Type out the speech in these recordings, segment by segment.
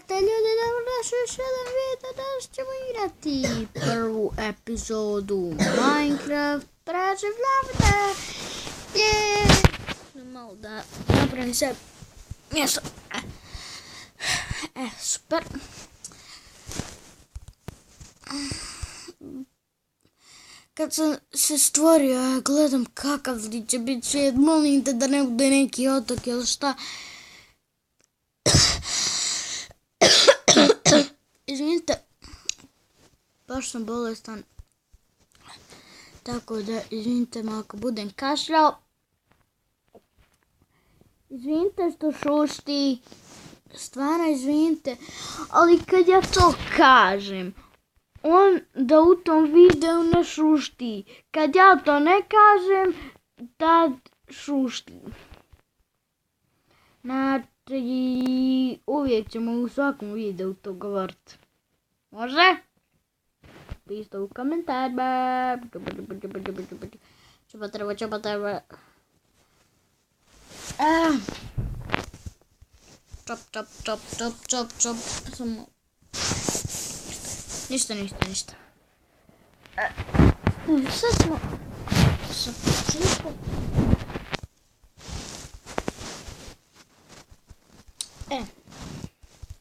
Jeste ljudi, dobrodošli još jedan video, danas ćemo igrati prvu epizodu Minecraft preživljavanja. Malo da napravim se mjesto. Super. Kad sam se stvorio, gledam kakav li će biti svijet, molim te da ne bude neki otok ili šta. Izvinite, baš sam bolestan, tako da izvinite me ako budem kašljao. Izvinite što šušti, stvarno izvinite, ali kad ja to kažem, on da u tom videu ne šušti. Kad ja to ne kažem, tad šušti. Znači, uvijek ćemo u svakom videu to govoriti. Može? Pišite u komentarima. Čupa treba. Čop. Samo... Ništa. Sad smo sa početkom.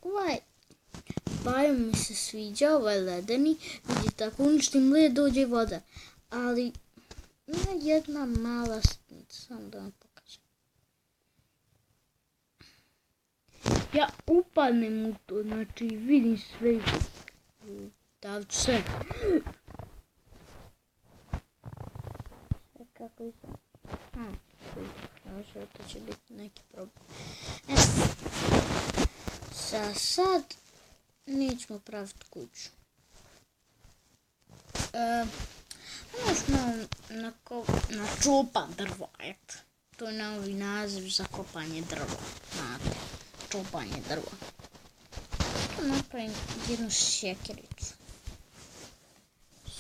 Ovaj biom mi se sviđa, ovaj ledeni. Vidite, ako uništim led, dođe voda. Ali ima jedna mala stnica, samo da vam pokažem. Ja upadnem u to, znači vidim sve. Davću sve. Kako sam? To će biti neki problem. Sad nećemo praviti kuću. Možemo načupat drvo, eto. To je novi naziv za kopanje drva. Znate, čupanje drva. Napravim jednu sjekiricu.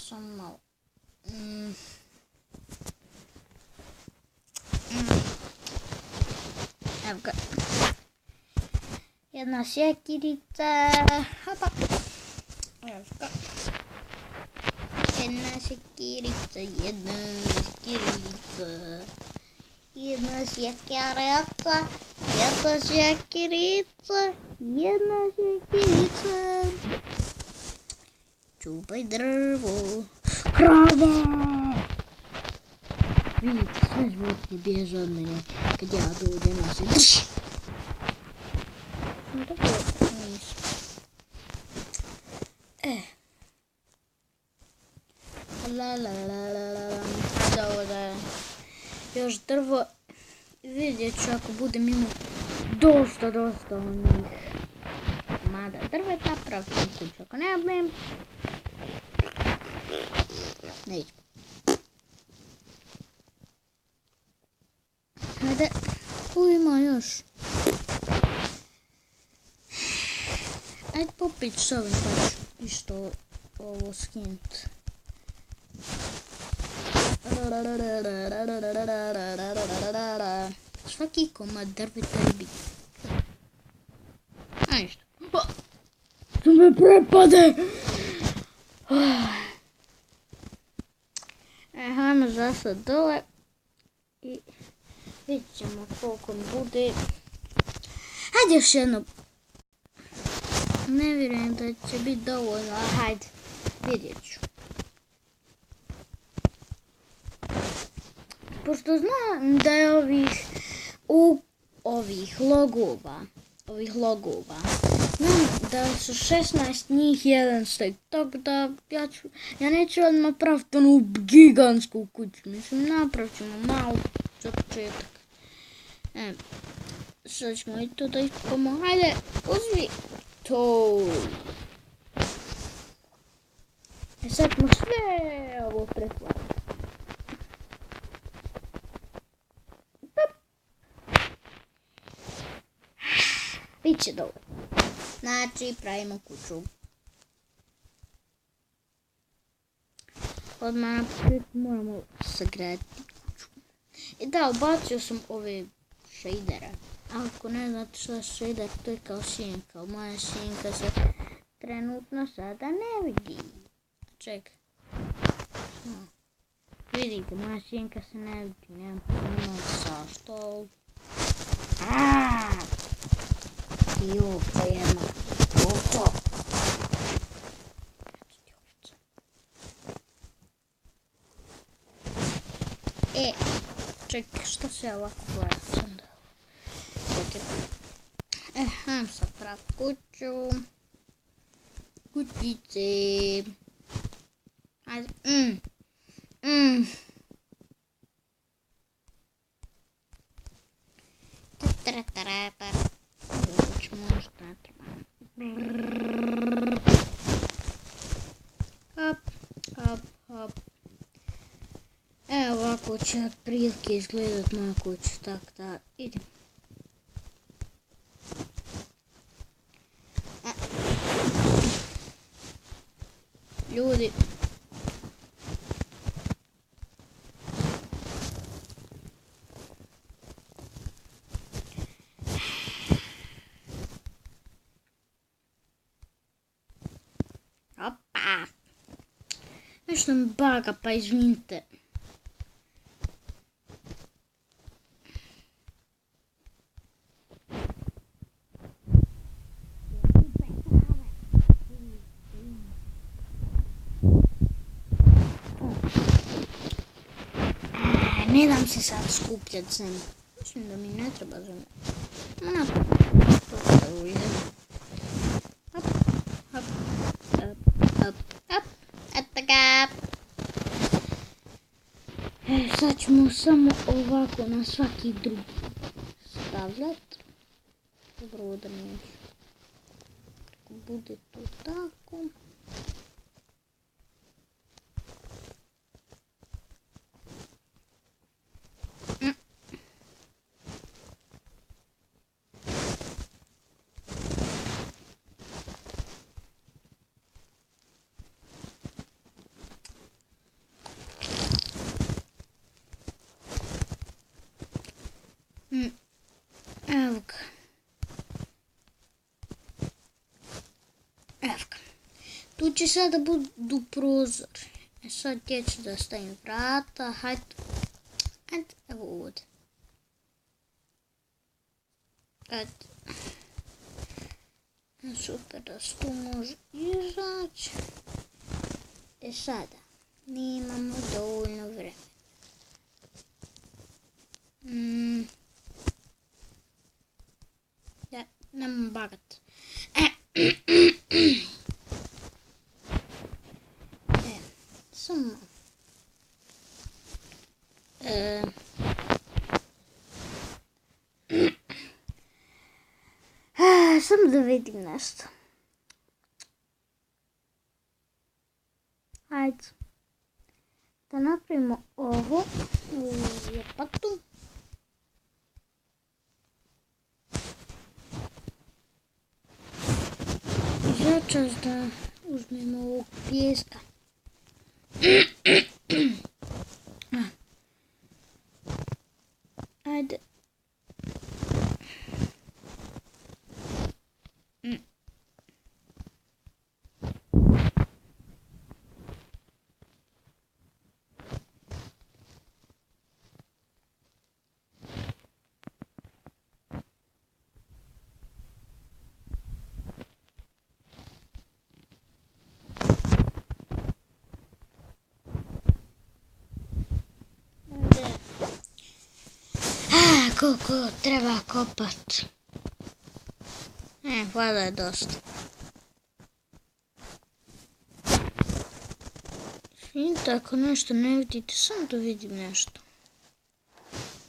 Samo malo. Evo ga. Jedna sjekirica. Hopa. Evo ga. Jedna sjekirica. Jedna sjekirica. Čupaj drvo. Krava! Vidite, sve životinje bježe od mene kad ja dođem na se. Drš! Ovo da je još drvo. Vidjet ću ako budem imao dosta onih mada drveta, pravim kuću. Ako ne budem, neću. Hajde, tu ima još. Ajde popit s ovim pa ću isto ovo skinut. Svaki komad drveta je bit. A ništa. To me prepade! Hajmo zasad dole. I vidjet ćemo koliko mi bude. Hajde još jedno. Ne vjerujem da će biti dovoljno, ali hajde. Vidjet ću. Pošto znam da je ovih logova, znam da su 16 njih jedan stek, tako da ja neću odmah praviti onu gigantsku kuću, mislim napravit ćemo malo za početak. Sad ćemo i to da ispamo, hajde, uzmi to. Sad ćemo sve ovo pretvoriti. Biće dobro. Znači, pravimo kuću. Odmah na početku moramo sagraditi kuću. I da, ubacio sam ove shadere. Ako ne znate šta se ide, to je kao sjenka. Moja sjenka se trenutno sada ne vidi. Čekaj. Vidite, moja sjenka se ne vidi. Nemam pojma zašto. Ti ovca jedna. Ovca. Čekaj, što se ovako vraćam? Hajdem sad prav kuću. Kućice. Ajde. Uć možda treba. Hop, hop, hop. Evo ovako će otprilike izgledat moja kuća, tako da idem. Ljudi. Opa. Nešto mi baga, pa izvinite. Ne dam se sad skupljat zemlju. Mislim da mi ne treba zemlja. Ona to se ujde. Hop, hop, hop, hop, hop. Eto ga. Sad ćemo samo ovako na svaki drugi stavljat. Dobro da neću. Kako bude to tako. Evo ga. Evo ga. Tu će sada budu prozor. Sad gdje ću da stavim vrata. Hajde. Hajde. Evo ovdje. Hajde. Super da se tu može izaći. Sada. Nemamo dovoljno vremena. Ja, nemam bagat. Samo. Samo da vidim nešto. Hajde. Da napravimo ovo u ljepatu. Začas da uzmemo ovog pijeska. Ajde. Koliko treba kopat? Hvala je dosta. Vidite, ako nešto ne vidite, samo da vidim nešto.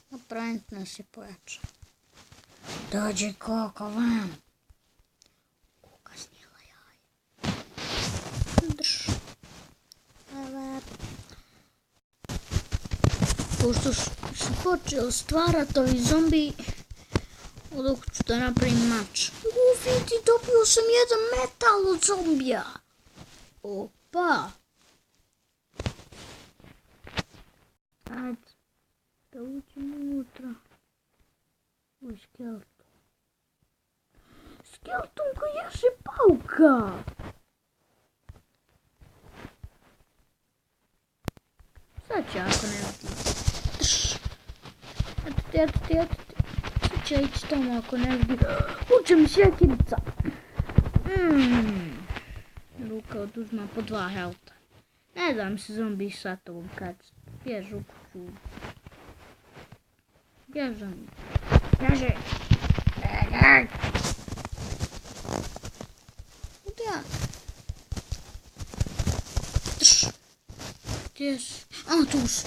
Napravit nas je pojača. Dođi Koko vam. Koka snijela jaj. Drž. Pošto su počeli stvarati ovi zombi, dok ću da napravim mač. Vidi, dobio sam jedan metal od zombija. Opa. Ajde, da uđem unutra. Uj, skeleton. Skeleton koji jaše pauka. Sad će ako ne vidi. Eto ti. Sad će ići tamo ako ne vidi. Uče mi sjekirica. Luka oduzma po 2 healtha. Ne dam se zombi sa tobom kad bjež u kuću. Bježam. Bježi. Gdje ja? Gdje si? A, tu si.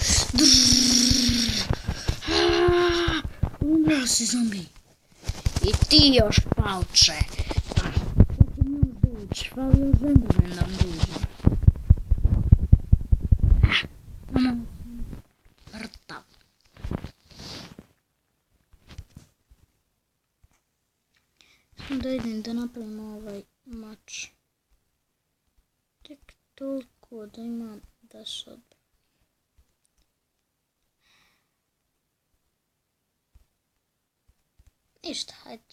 Umrao si zombi. I ti još palče. Sad ću mi doći. Fali još Enderman da mi dođe. Mrtav. Da idem da napravim ovaj mač. Tek toliko da imam da se odbim. Ništa, hajde.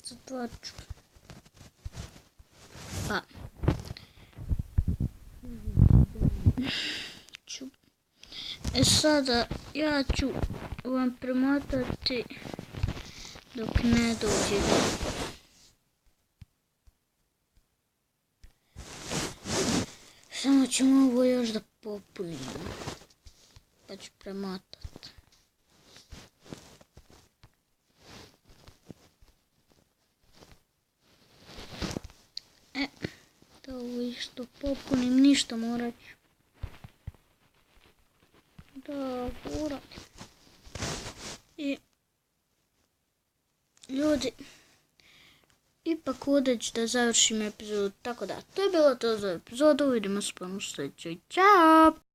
Zatvorit ću. Pa. Sada ja ću vam premotati dok ne dođe. Samo ćemo ovo još da popunimo. Pa ću premotati. Da ovo isto popunim, ništa morat ću. Da, uradim. I ljudi, ipak ovdje ću da završim epizodu, tako da to je bilo to za epizodu, vidimo se ponovno u sljedećoj, ćao!